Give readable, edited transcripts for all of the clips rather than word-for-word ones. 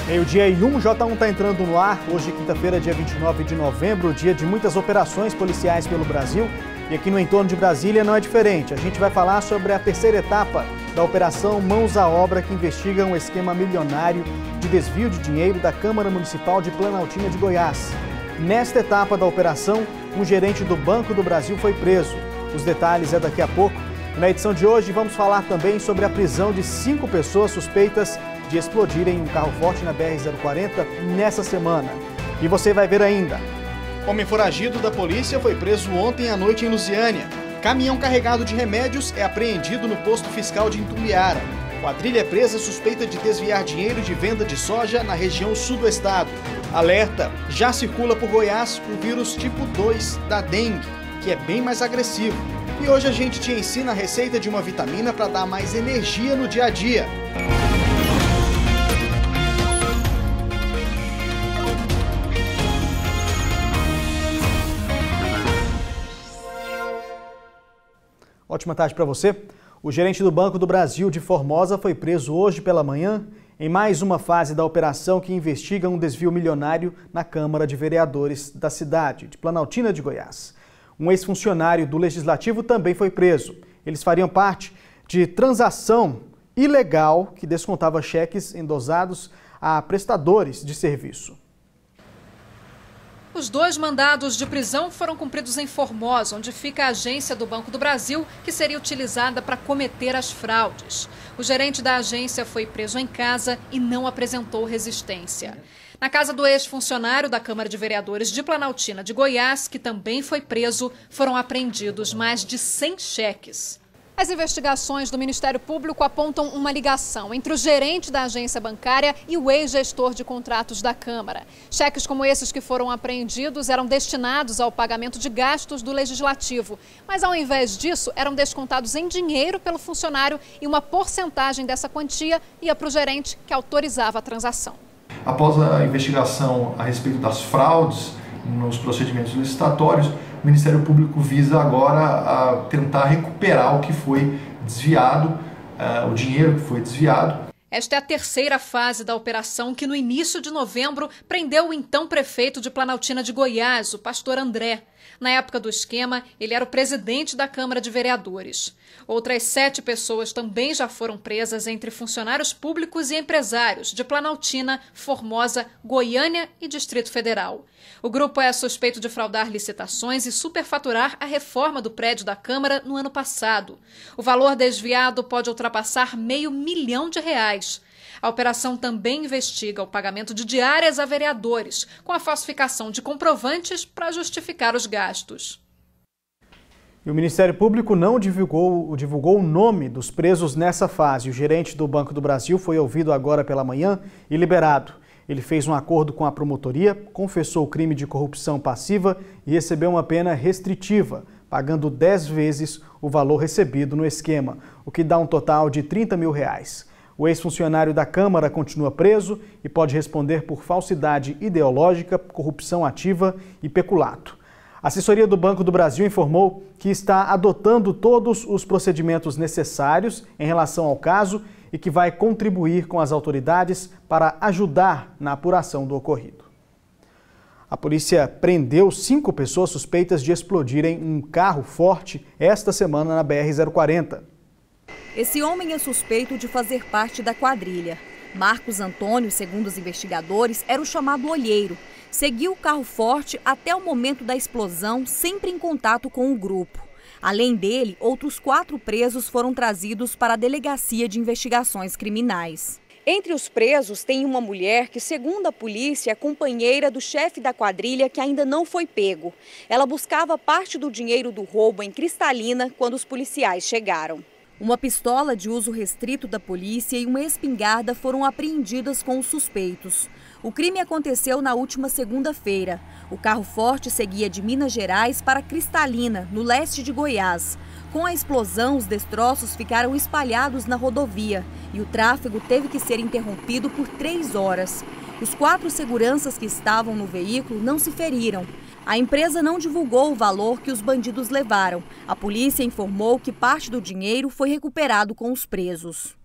Meio-dia e 1, J1 está entrando no ar. Hoje, quinta-feira, dia 29 de novembro, dia de muitas operações policiais pelo Brasil. E aqui no entorno de Brasília não é diferente. A gente vai falar sobre a terceira etapa da Operação Mãos à Obra, que investiga um esquema milionário de desvio de dinheiro da Câmara Municipal de Planaltina de Goiás. Nesta etapa da operação, um gerente do Banco do Brasil foi preso. Os detalhes é daqui a pouco. Na edição de hoje, vamos falar também sobre a prisão de 5 pessoas suspeitas de explodirem um carro forte na BR-040 nessa semana. E você vai ver ainda. Homem foragido da polícia foi preso ontem à noite em Lusiânia. Caminhão carregado de remédios é apreendido no posto fiscal de Itumbiara. Quadrilha é presa suspeita de desviar dinheiro de venda de soja na região sul do estado. Alerta, já circula por Goiás o vírus tipo 2 da dengue, que é bem mais agressivo. E hoje a gente te ensina a receita de uma vitamina para dar mais energia no dia a dia. Ótima tarde para você. O gerente do Banco do Brasil de Formosa foi preso hoje pela manhã em mais uma fase da operação que investiga um desvio milionário na Câmara de Vereadores da cidade, de Planaltina de Goiás. Um ex-funcionário do Legislativo também foi preso. Eles fariam parte de transação ilegal que descontava cheques endosados a prestadores de serviço. Os 2 mandados de prisão foram cumpridos em Formosa, onde fica a agência do Banco do Brasil, que seria utilizada para cometer as fraudes. O gerente da agência foi preso em casa e não apresentou resistência. Na casa do ex-funcionário da Câmara de Vereadores de Planaltina de Goiás, que também foi preso, foram apreendidos mais de 100 cheques. As investigações do Ministério Público apontam uma ligação entre o gerente da agência bancária e o ex-gestor de contratos da Câmara. Cheques como esses que foram apreendidos eram destinados ao pagamento de gastos do Legislativo, mas ao invés disso eram descontados em dinheiro pelo funcionário e uma porcentagem dessa quantia ia para o gerente que autorizava a transação. Após a investigação a respeito das fraudes nos procedimentos licitatórios, o Ministério Público visa agora tentar recuperar o que foi desviado, o dinheiro que foi desviado. Esta é a terceira fase da operação que no início de novembro prendeu o então prefeito de Planaltina de Goiás, o pastor André. Na época do esquema, ele era o presidente da Câmara de Vereadores. Outras 7 pessoas também já foram presas entre funcionários públicos e empresários de Planaltina, Formosa, Goiânia e Distrito Federal. O grupo é suspeito de fraudar licitações e superfaturar a reforma do prédio da Câmara no ano passado. O valor desviado pode ultrapassar R$500 mil. A operação também investiga o pagamento de diárias a vereadores, com a falsificação de comprovantes para justificar os gastos. E o Ministério Público não divulgou o nome dos presos nessa fase. O gerente do Banco do Brasil foi ouvido agora pela manhã e liberado. Ele fez um acordo com a promotoria, confessou o crime de corrupção passiva e recebeu uma pena restritiva, pagando 10 vezes o valor recebido no esquema, o que dá um total de R$30 mil. O ex-funcionário da Câmara continua preso e pode responder por falsidade ideológica, corrupção ativa e peculato. A assessoria do Banco do Brasil informou que está adotando todos os procedimentos necessários em relação ao caso e que vai contribuir com as autoridades para ajudar na apuração do ocorrido. A polícia prendeu 5 pessoas suspeitas de explodirem um carro forte esta semana na BR-040. Esse homem é suspeito de fazer parte da quadrilha. Marcos Antônio, segundo os investigadores, era o chamado olheiro. Seguiu o carro forte até o momento da explosão, sempre em contato com o grupo. Além dele, outros 4 presos foram trazidos para a Delegacia de Investigações Criminais. Entre os presos tem uma mulher que, segundo a polícia, é companheira do chefe da quadrilha que ainda não foi pego. Ela buscava parte do dinheiro do roubo em Cristalina quando os policiais chegaram. Uma pistola de uso restrito da polícia e uma espingarda foram apreendidas com os suspeitos. O crime aconteceu na última segunda-feira. O carro forte seguia de Minas Gerais para Cristalina, no leste de Goiás. Com a explosão, os destroços ficaram espalhados na rodovia e o tráfego teve que ser interrompido por 3 horas. Os 4 seguranças que estavam no veículo não se feriram. A empresa não divulgou o valor que os bandidos levaram. A polícia informou que parte do dinheiro foi recuperado com os presos.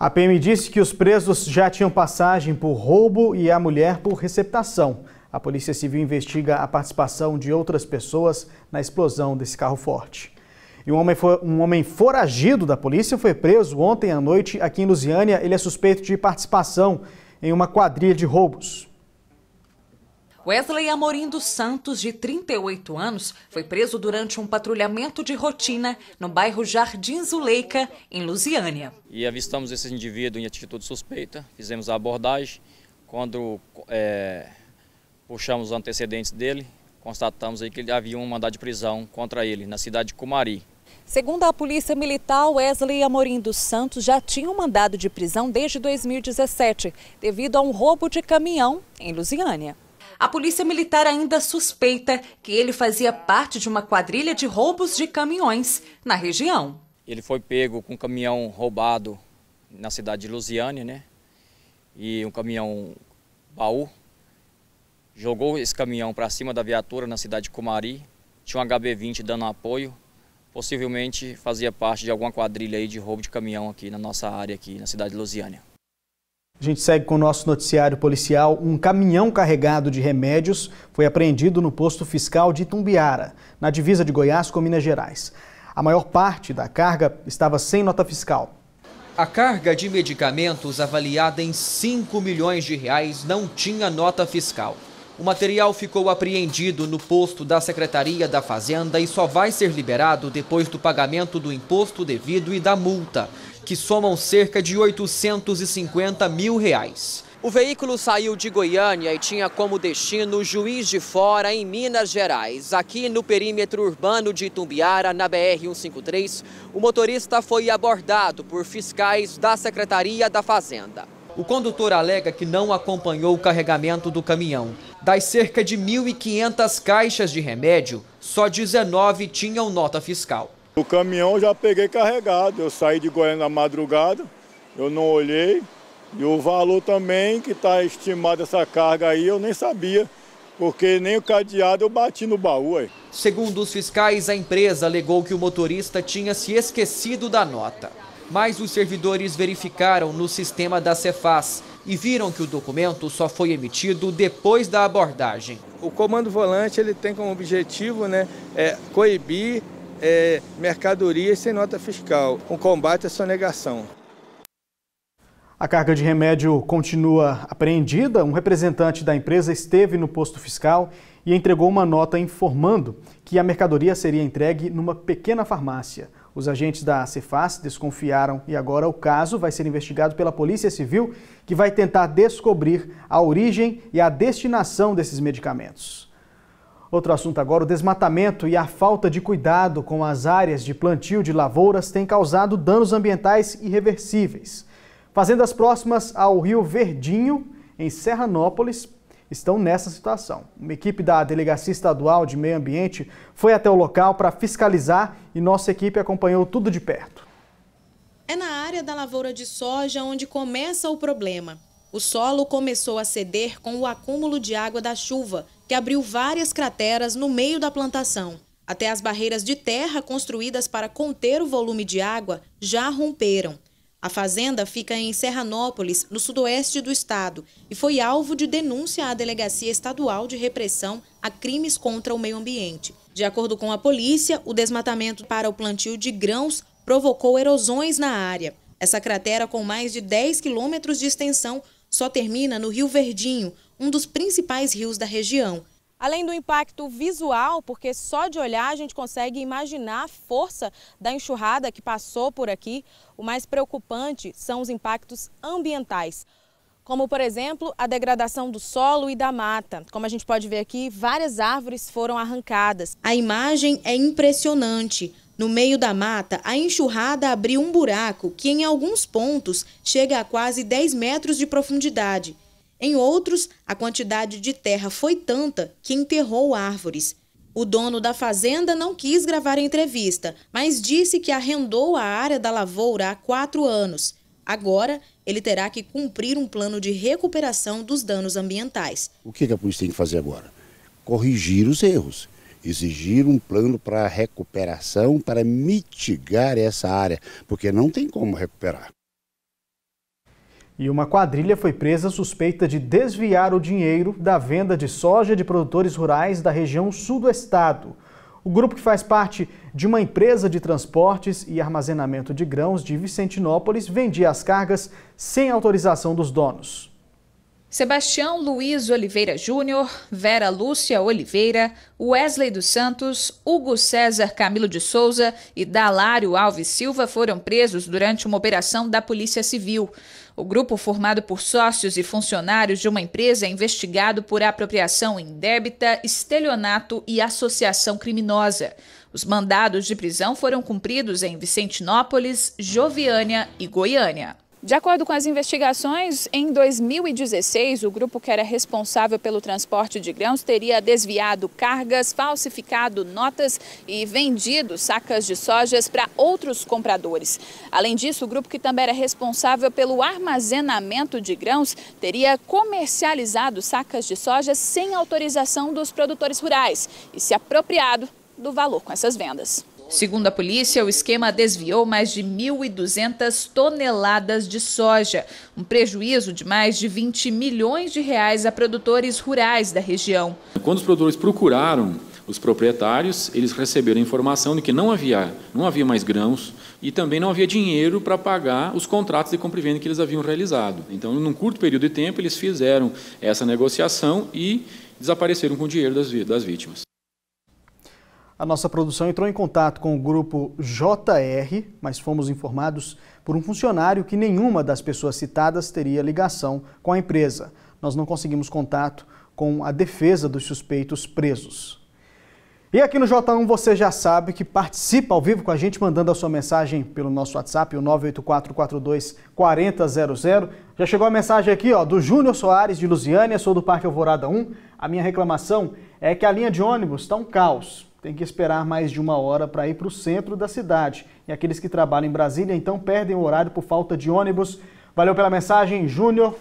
A PM disse que os presos já tinham passagem por roubo e a mulher por receptação. A Polícia Civil investiga a participação de outras pessoas na explosão desse carro forte. E um homem foragido da polícia foi preso ontem à noite aqui em Lusiânia. Ele é suspeito de participação em uma quadrilha de roubos. Wesley Amorim dos Santos, de 38 anos, foi preso durante um patrulhamento de rotina no bairro Jardim Zuleika, em Lusiânia. E avistamos esse indivíduo em atitude suspeita, fizemos a abordagem. Quando puxamos os antecedentes dele, constatamos aí que havia um mandado de prisão contra ele na cidade de Cumari. Segundo a Polícia Militar, Wesley Amorim dos Santos já tinha um mandado de prisão desde 2017, devido a um roubo de caminhão em Lusiânia. A Polícia Militar ainda suspeita que ele fazia parte de uma quadrilha de roubos de caminhões na região. Ele foi pego com um caminhão roubado na cidade de Lusiânia, né? E um caminhão baú. Jogou esse caminhão para cima da viatura na cidade de Cumari. Tinha um HB20 dando apoio. Possivelmente fazia parte de alguma quadrilha aí de roubo de caminhão aqui na nossa área, aqui na cidade de Lusiânia. A gente segue com o nosso noticiário policial. Um caminhão carregado de remédios foi apreendido no posto fiscal de Itumbiara, na divisa de Goiás com Minas Gerais. A maior parte da carga estava sem nota fiscal. A carga de medicamentos avaliada em 5 milhões de reais não tinha nota fiscal. O material ficou apreendido no posto da Secretaria da Fazenda e só vai ser liberado depois do pagamento do imposto devido e da multa, que somam cerca de R$ 850 mil. O veículo saiu de Goiânia e tinha como destino Juiz de Fora, em Minas Gerais. Aqui no perímetro urbano de Itumbiara, na BR-153, o motorista foi abordado por fiscais da Secretaria da Fazenda. O condutor alega que não acompanhou o carregamento do caminhão. Das cerca de 1.500 caixas de remédio, só 19 tinham nota fiscal. O caminhão eu já peguei carregado, eu saí de Goiânia na madrugada, eu não olhei. E o valor também que está estimado essa carga aí, eu nem sabia, porque nem o cadeado eu bati no baú. Aí. Segundo os fiscais, a empresa alegou que o motorista tinha se esquecido da nota. Mas os servidores verificaram no sistema da Cefaz e viram que o documento só foi emitido depois da abordagem. O comando volante ele tem como objetivo coibir mercadorias sem nota fiscal, com combate à sonegação. A carga de remédio continua apreendida. Um representante da empresa esteve no posto fiscal e entregou uma nota informando que a mercadoria seria entregue numa pequena farmácia. Os agentes da Cefaz desconfiaram e agora o caso vai ser investigado pela Polícia Civil, que vai tentar descobrir a origem e a destinação desses medicamentos. Outro assunto agora, o desmatamento e a falta de cuidado com as áreas de plantio de lavouras tem causado danos ambientais irreversíveis. Fazendas próximas ao Rio Verdinho, em Serranópolis, estão nessa situação. Uma equipe da Delegacia Estadual de Meio Ambiente foi até o local para fiscalizar e nossa equipe acompanhou tudo de perto. É na área da lavoura de soja onde começa o problema. O solo começou a ceder com o acúmulo de água da chuva, que abriu várias crateras no meio da plantação. Até as barreiras de terra construídas para conter o volume de água já romperam. A fazenda fica em Serranópolis, no sudoeste do estado, e foi alvo de denúncia à Delegacia Estadual de Repressão a Crimes contra o Meio Ambiente. De acordo com a polícia, o desmatamento para o plantio de grãos provocou erosões na área. Essa cratera, com mais de 10 quilômetros de extensão, só termina no Rio Verdinho, um dos principais rios da região. Além do impacto visual, porque só de olhar a gente consegue imaginar a força da enxurrada que passou por aqui, o mais preocupante são os impactos ambientais, como, por exemplo, a degradação do solo e da mata. Como a gente pode ver aqui, várias árvores foram arrancadas. A imagem é impressionante. No meio da mata, a enxurrada abriu um buraco que, em alguns pontos, chega a quase 10 metros de profundidade. Em outros, a quantidade de terra foi tanta que enterrou árvores. O dono da fazenda não quis gravar a entrevista, mas disse que arrendou a área da lavoura há 4 anos. Agora, ele terá que cumprir um plano de recuperação dos danos ambientais. O que a polícia tem que fazer agora? Corrigir os erros, exigir um plano para recuperação, para mitigar essa área, porque não tem como recuperar. E uma quadrilha foi presa suspeita de desviar o dinheiro da venda de soja de produtores rurais da região sul do estado. O grupo, que faz parte de uma empresa de transportes e armazenamento de grãos de Vicentinópolis, vendia as cargas sem autorização dos donos. Sebastião Luiz Oliveira Júnior, Vera Lúcia Oliveira, Wesley dos Santos, Hugo César Camilo de Souza e Dalário Alves Silva foram presos durante uma operação da Polícia Civil. O grupo, formado por sócios e funcionários de uma empresa, é investigado por apropriação indébita, estelionato e associação criminosa. Os mandados de prisão foram cumpridos em Vicentinópolis, Joviânia e Goiânia. De acordo com as investigações, em 2016, o grupo que era responsável pelo transporte de grãos teria desviado cargas, falsificado notas e vendido sacas de sojas para outros compradores. Além disso, o grupo que também era responsável pelo armazenamento de grãos teria comercializado sacas de soja sem autorização dos produtores rurais e se apropriado do valor com essas vendas. Segundo a polícia, o esquema desviou mais de 1.200 toneladas de soja, um prejuízo de mais de 20 milhões de reais a produtores rurais da região. Quando os produtores procuraram os proprietários, eles receberam a informação de que não havia mais grãos e também não havia dinheiro para pagar os contratos de compra e venda que eles haviam realizado. Então, num curto período de tempo, eles fizeram essa negociação e desapareceram com o dinheiro das vítimas. A nossa produção entrou em contato com o grupo JR, mas fomos informados por um funcionário que nenhuma das pessoas citadas teria ligação com a empresa. Nós não conseguimos contato com a defesa dos suspeitos presos. E aqui no J1 você já sabe que participa ao vivo com a gente, mandando a sua mensagem pelo nosso WhatsApp, o 984424000. Já chegou a mensagem aqui, do Júnior Soares, de Lusiânia, sou do Parque Alvorada 1. A minha reclamação é que a linha de ônibus está um caos. Tem que esperar mais de 1 hora para ir para o centro da cidade. E aqueles que trabalham em Brasília, então, perdem o horário por falta de ônibus. Valeu pela mensagem, Júnior.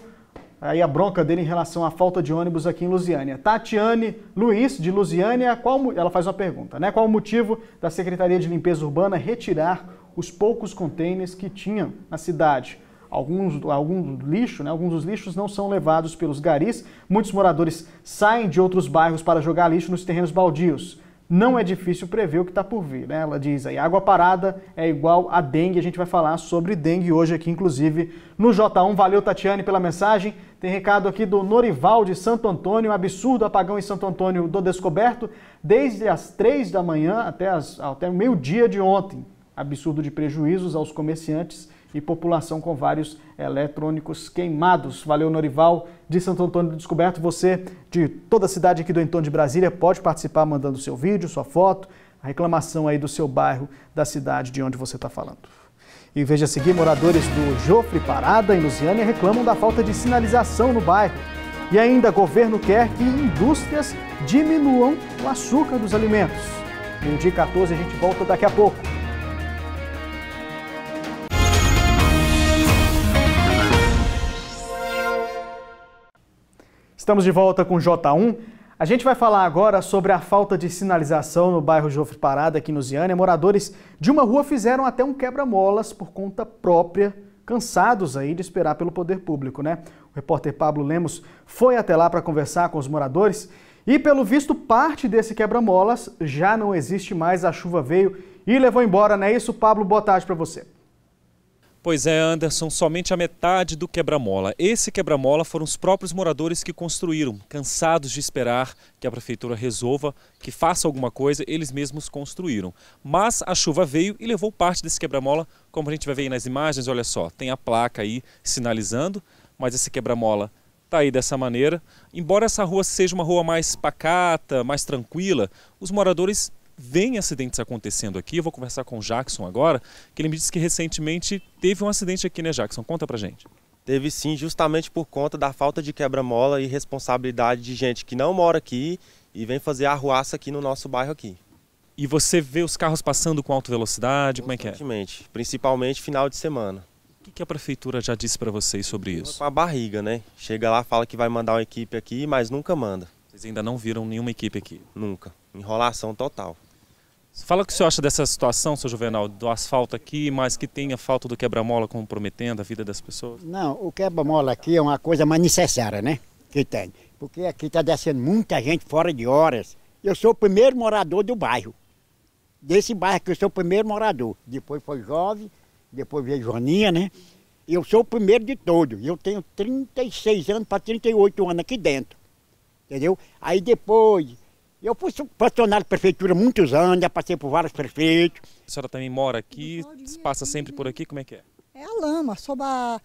Aí a bronca dele em relação à falta de ônibus aqui em Lusiânia. Tatiane Luiz, de Lusiânia, ela faz uma pergunta, né? Qual o motivo da Secretaria de Limpeza Urbana retirar os poucos contêineres que tinham na cidade? Alguns dos lixos não são levados pelos garis. Muitos moradores saem de outros bairros para jogar lixo nos terrenos baldios. Não é difícil prever o que está por vir, né? Ela diz aí, água parada é igual a dengue. A gente vai falar sobre dengue hoje aqui, inclusive, no J1. Valeu, Tatiane, pela mensagem. Tem recado aqui do Norival, de Santo Antônio. Absurdo apagão em Santo Antônio do Descoberto, desde as 3 da manhã até o meio-dia de ontem. Absurdo de prejuízos aos comerciantes e população com vários eletrônicos queimados. Valeu, Norival, de Santo Antônio do Descoberto. Você, de toda a cidade aqui do entorno de Brasília, pode participar mandando seu vídeo, sua foto, a reclamação aí do seu bairro, da cidade de onde você está falando. E veja a seguir, moradores do Jofre Parada, em Lusiânia, reclamam da falta de sinalização no bairro. E ainda, o governo quer que indústrias diminuam o açúcar dos alimentos. No dia 14, a gente volta daqui a pouco. Estamos de volta com o J1. A gente vai falar agora sobre a falta de sinalização no bairro Jofre Parada, aqui em Lusiânia. Moradores de uma rua fizeram até um quebra-molas por conta própria, cansados aí de esperar pelo poder público, né? O repórter Pablo Lemos foi até lá para conversar com os moradores e, pelo visto, parte desse quebra-molas já não existe mais. A chuva veio e levou embora, não é isso? Pablo, boa tarde para você. Pois é, Anderson, somente a metade do quebra-mola. Esse quebra-mola foram os próprios moradores que construíram, cansados de esperar que a prefeitura resolva, que faça alguma coisa, eles mesmos construíram. Mas a chuva veio e levou parte desse quebra-mola, como a gente vai ver aí nas imagens, olha só, tem a placa aí sinalizando, mas esse quebra-mola está aí dessa maneira. Embora essa rua seja uma rua mais pacata, mais tranquila, os moradores vem acidentes acontecendo aqui. Eu vou conversar com o Jackson agora, que ele me disse que recentemente teve um acidente aqui, né, Jackson? Conta pra gente. Teve sim, justamente por conta da falta de quebra-mola e responsabilidade de gente que não mora aqui e vem fazer arruaça aqui no nosso bairro aqui. E você vê os carros passando com alta velocidade, como é que é? Principalmente final de semana. O que a prefeitura já disse para vocês sobre isso? Com a barriga, né? Chega lá, fala que vai mandar uma equipe aqui, mas nunca manda. Vocês ainda não viram nenhuma equipe aqui? Nunca. Enrolação total. Fala o que o senhor acha dessa situação, seu Juvenal, do asfalto aqui, mas que tem a falta do quebra-mola comprometendo a vida das pessoas? Não, o quebra-mola aqui é uma coisa mais necessária, né? Que tem. Porque aqui está descendo muita gente fora de horas. Eu sou o primeiro morador do bairro. Desse bairro que eu sou o primeiro morador. Depois foi Jovem, depois veio Joaninha, né? Eu sou o primeiro de todos. Eu tenho 36 anos para 38 anos aqui dentro. Entendeu? Aí depois... Eu fui funcionário da prefeitura há muitos anos, já passei por vários prefeitos. A senhora também mora aqui, passa sempre por aqui, como é que é? É a lama, sobre a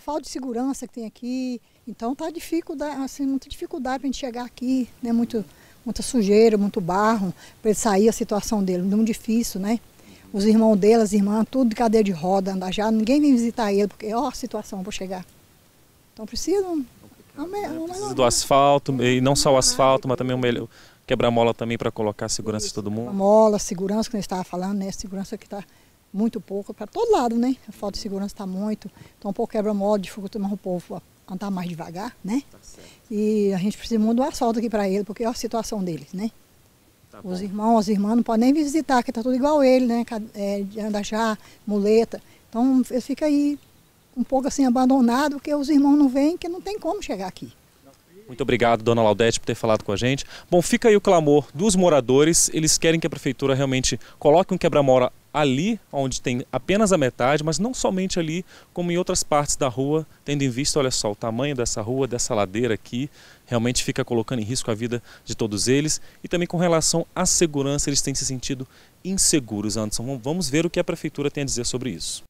falta de segurança que tem aqui. Então tá dificuldade, assim, muita dificuldade para a gente chegar aqui, né? Muita sujeira, muito barro, para ele sair a situação dele, muito difícil, né? Os irmãos dele, as irmãs, tudo de cadeira de roda, andar já, ninguém vem visitar ele, porque ó a situação para chegar. Então precisam... Precisa do asfalto, e não só o asfalto, mas também o quebra-mola também para colocar a segurança de todo mundo. Mola, segurança que a gente estava falando, né? Segurança que está muito pouco, para todo lado, né? A falta de segurança está muito. Então, um pouco quebra-mola, dificulta mais o povo a andar mais devagar, né? E a gente precisa muito do asfalto aqui para ele, porque é a situação deles, né? Os irmãos, as irmãs não podem nem visitar, que está tudo igual ele, né? De andar já, muleta. Então, ele fica aí um pouco assim abandonado, porque os irmãos não vêm, que não tem como chegar aqui. Muito obrigado, dona Laudete, por ter falado com a gente. Bom, fica aí o clamor dos moradores. Eles querem que a prefeitura realmente coloque um quebra-mola ali, onde tem apenas a metade, mas não somente ali, como em outras partes da rua, tendo em vista, olha só, o tamanho dessa rua, dessa ladeira aqui, realmente fica colocando em risco a vida de todos eles. E também com relação à segurança, eles têm se sentido inseguros, Anderson. Vamos ver o que a prefeitura tem a dizer sobre isso.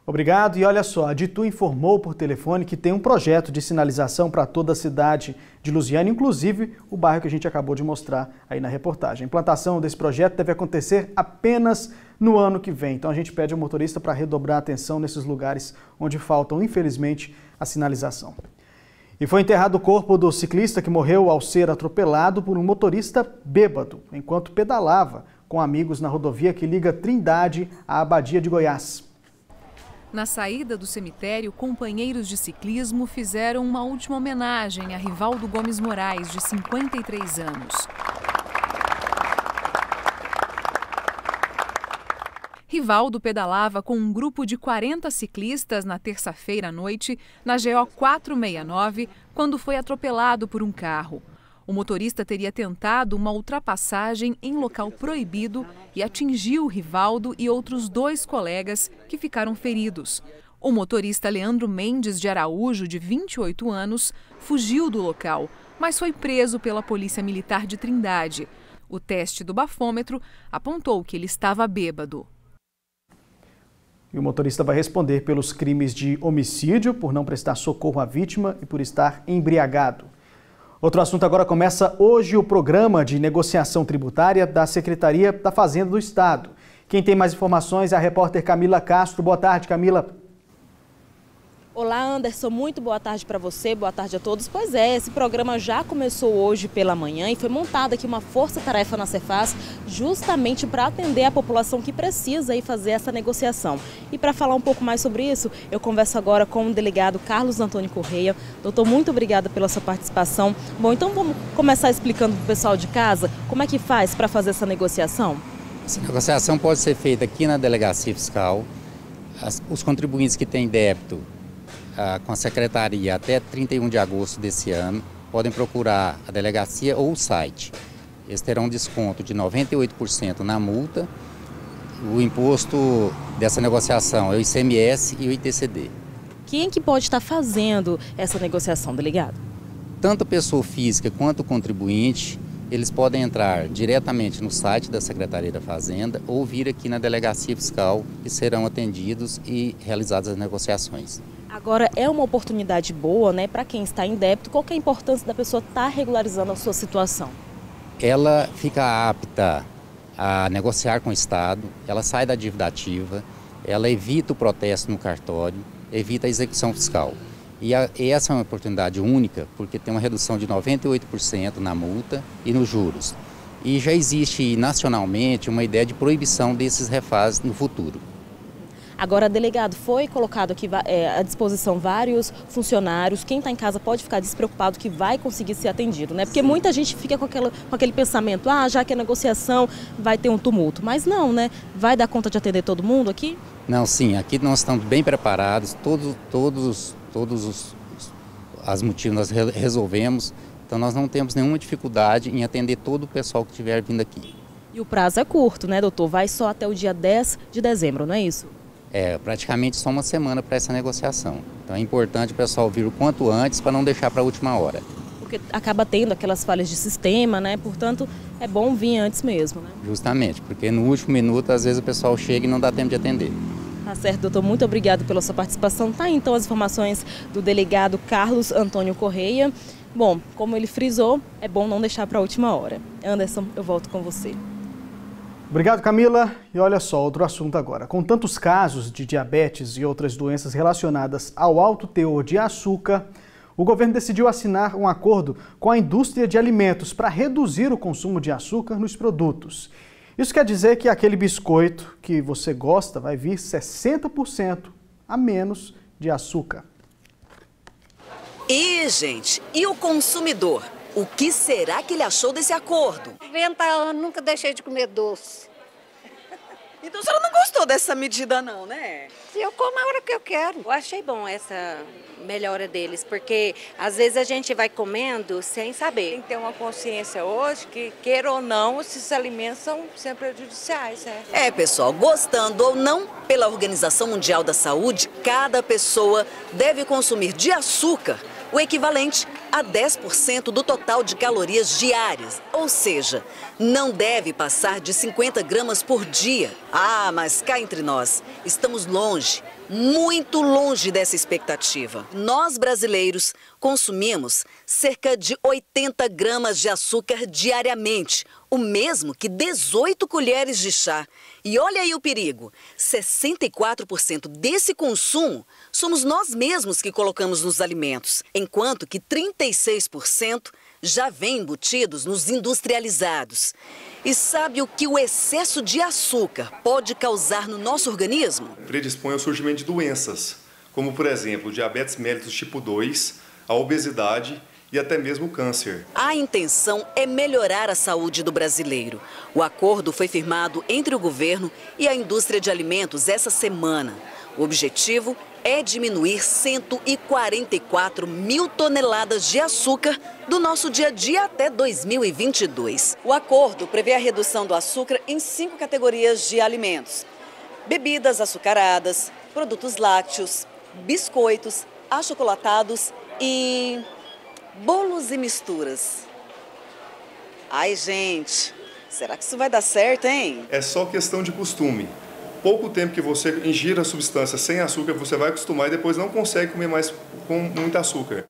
Obrigado. E olha só, a Ditu informou por telefone que tem um projeto de sinalização para toda a cidade de Lusiânia, inclusive o bairro que a gente acabou de mostrar aí na reportagem. A implantação desse projeto deve acontecer apenas no ano que vem. Então a gente pede ao motorista para redobrar a atenção nesses lugares onde faltam, infelizmente, a sinalização. E foi enterrado o corpo do ciclista que morreu ao ser atropelado por um motorista bêbado, enquanto pedalava com amigos na rodovia que liga Trindade à Abadia de Goiás. Na saída do cemitério, companheiros de ciclismo fizeram uma última homenagem a Rivaldo Gomes Moraes, de 53 anos. Rivaldo pedalava com um grupo de 40 ciclistas na terça-feira à noite, na GO 469, quando foi atropelado por um carro. O motorista teria tentado uma ultrapassagem em local proibido e atingiu Rivaldo e outros 2 colegas que ficaram feridos. O motorista Leandro Mendes de Araújo, de 28 anos, fugiu do local, mas foi preso pela Polícia Militar de Trindade. O teste do bafômetro apontou que ele estava bêbado. E o motorista vai responder pelos crimes de homicídio, por não prestar socorro à vítima e por estar embriagado. Outro assunto agora: começa hoje o programa de negociação tributária da Secretaria da Fazenda do Estado. Quem tem mais informações é a repórter Camila Castro. Boa tarde, Camila. Olá, Anderson, muito boa tarde para você, boa tarde a todos. Pois é, esse programa já começou hoje pela manhã e foi montada aqui uma força-tarefa na Cefaz justamente para atender a população que precisa ir fazer essa negociação. E para falar um pouco mais sobre isso, eu converso agora com o delegado Carlos Antônio Correia. Doutor, muito obrigada pela sua participação. Bom, então vamos começar explicando para o pessoal de casa como é que faz para fazer essa negociação? Essa negociação pode ser feita aqui na Delegacia Fiscal. Os contribuintes que têm débito com a Secretaria até 31 de agosto desse ano podem procurar a delegacia ou o site. Eles terão um desconto de 98% na multa. O imposto dessa negociação é o ICMS e o ITCD. Quem que pode estar fazendo essa negociação, delegado? Tanto a pessoa física quanto o contribuinte, eles podem entrar diretamente no site da Secretaria da Fazenda ou vir aqui na Delegacia Fiscal, que serão atendidos e realizadas as negociações. Agora, é uma oportunidade boa, né, para quem está em débito. Qual que é a importância da pessoa estar regularizando a sua situação? Ela fica apta a negociar com o Estado, ela sai da dívida ativa, ela evita o protesto no cartório, evita a execução fiscal. E essa é uma oportunidade única, porque tem uma redução de 98% na multa e nos juros. E já existe nacionalmente uma ideia de proibição desses refases no futuro. Agora, delegado, foi colocado aqui à disposição vários funcionários. Quem está em casa pode ficar despreocupado que vai conseguir ser atendido, né? Porque muita gente fica com aquele pensamento, já que é negociação, vai ter um tumulto. Mas não, né? Vai dar conta de atender todo mundo aqui? Não, sim. Aqui nós estamos bem preparados. Todos os motivos nós resolvemos. Então nós não temos nenhuma dificuldade em atender todo o pessoal que estiver vindo aqui. E o prazo é curto, né, doutor? Vai só até o dia 10 de dezembro, não é isso? É, praticamente só uma semana para essa negociação. Então é importante o pessoal vir o quanto antes para não deixar para a última hora. Porque acaba tendo aquelas falhas de sistema, né? Portanto, é bom vir antes mesmo, né? Justamente, porque no último minuto às vezes o pessoal chega e não dá tempo de atender. Tá certo, doutor. Muito obrigado pela sua participação. Tá aí, então, as informações do delegado Carlos Antônio Correia. Bom, como ele frisou, é bom não deixar para a última hora. Anderson, eu volto com você. Obrigado, Camila. E olha só, outro assunto agora. Com tantos casos de diabetes e outras doenças relacionadas ao alto teor de açúcar, o governo decidiu assinar um acordo com a indústria de alimentos para reduzir o consumo de açúcar nos produtos. Isso quer dizer que aquele biscoito que você gosta vai vir 60% a menos de açúcar. E, gente, e o consumidor? O que será que ele achou desse acordo? 90 anos, nunca deixei de comer doce. Então a senhora não gostou dessa medida não, né? Eu como a hora que eu quero. Eu achei bom essa melhora deles, porque às vezes a gente vai comendo sem saber. Tem que ter uma consciência hoje que, queira ou não, esses alimentos são sempre prejudiciais, né? É, pessoal, gostando ou não, pela Organização Mundial da Saúde, cada pessoa deve consumir de açúcar o equivalente a 10% do total de calorias diárias. Ou seja, não deve passar de 50 gramas por dia. Ah, mas cá entre nós, estamos longe, muito longe dessa expectativa. Nós, brasileiros, consumimos cerca de 80 gramas de açúcar diariamente, o mesmo que 18 colheres de chá. E olha aí o perigo, 64% desse consumo somos nós mesmos que colocamos nos alimentos, enquanto que 36% já vem embutidos nos industrializados. E sabe o que o excesso de açúcar pode causar no nosso organismo? Predispõe ao surgimento de doenças, como por exemplo, o diabetes mellitus tipo 2, a obesidade e até mesmo o câncer. A intenção é melhorar a saúde do brasileiro. O acordo foi firmado entre o governo e a indústria de alimentos essa semana. O objetivo é diminuir 144 mil toneladas de açúcar do nosso dia a dia até 2022. O acordo prevê a redução do açúcar em 5 categorias de alimentos: bebidas açucaradas, produtos lácteos, biscoitos, achocolatados e bolos e misturas. Ai, gente, será que isso vai dar certo, hein? É só questão de costume. Pouco tempo que você ingira a substância sem açúcar, você vai acostumar e depois não consegue comer mais com muito açúcar.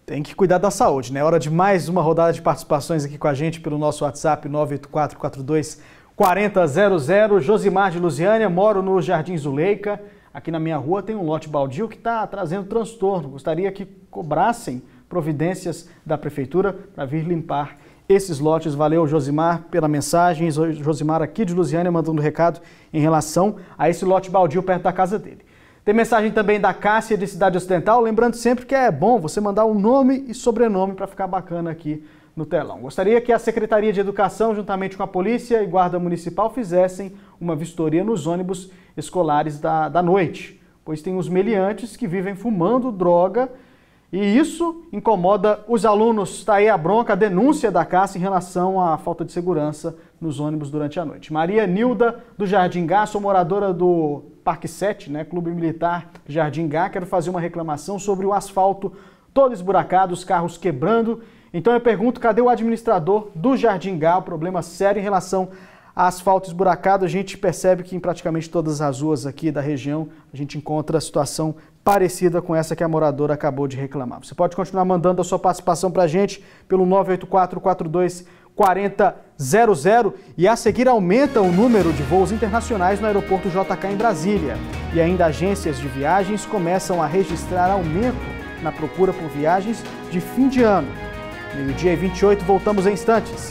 Tem que cuidar da saúde, né? Hora de mais uma rodada de participações aqui com a gente pelo nosso WhatsApp 984424000. Josimar de Lusiânia, moro no Jardim Zuleika. Aqui na minha rua tem um lote baldio que está trazendo transtorno. Gostaria que cobrassem providências da prefeitura para vir limpar esses lotes. Valeu, Josimar, pela mensagem. Josimar aqui de Lusiânia mandando recado em relação a esse lote baldio perto da casa dele. Tem mensagem também da Cássia de Cidade Ocidental, lembrando sempre que é bom você mandar um nome e sobrenome para ficar bacana aqui no telão. Gostaria que a Secretaria de Educação, juntamente com a Polícia e Guarda Municipal, fizessem uma vistoria nos ônibus escolares da noite, pois tem os meliantes que vivem fumando droga e isso incomoda os alunos. Está aí a bronca, a denúncia da Cássia em relação à falta de segurança nos ônibus durante a noite. Maria Nilda, do Jardim Gá, sou moradora do Parque 7, né, Clube Militar Jardim Gá, quero fazer uma reclamação sobre o asfalto todo esburacado, os carros quebrando. Então eu pergunto, cadê o administrador do Jardim Gá? O problema sério em relação a asfalto esburacado. A gente percebe que em praticamente todas as ruas aqui da região a gente encontra a situação parecida com essa que a moradora acabou de reclamar. Você pode continuar mandando a sua participação para a gente pelo 984424000 e a seguir aumenta o número de voos internacionais no aeroporto JK em Brasília. E ainda agências de viagens começam a registrar aumento na procura por viagens de fim de ano. Meio-dia e 28, voltamos em instantes.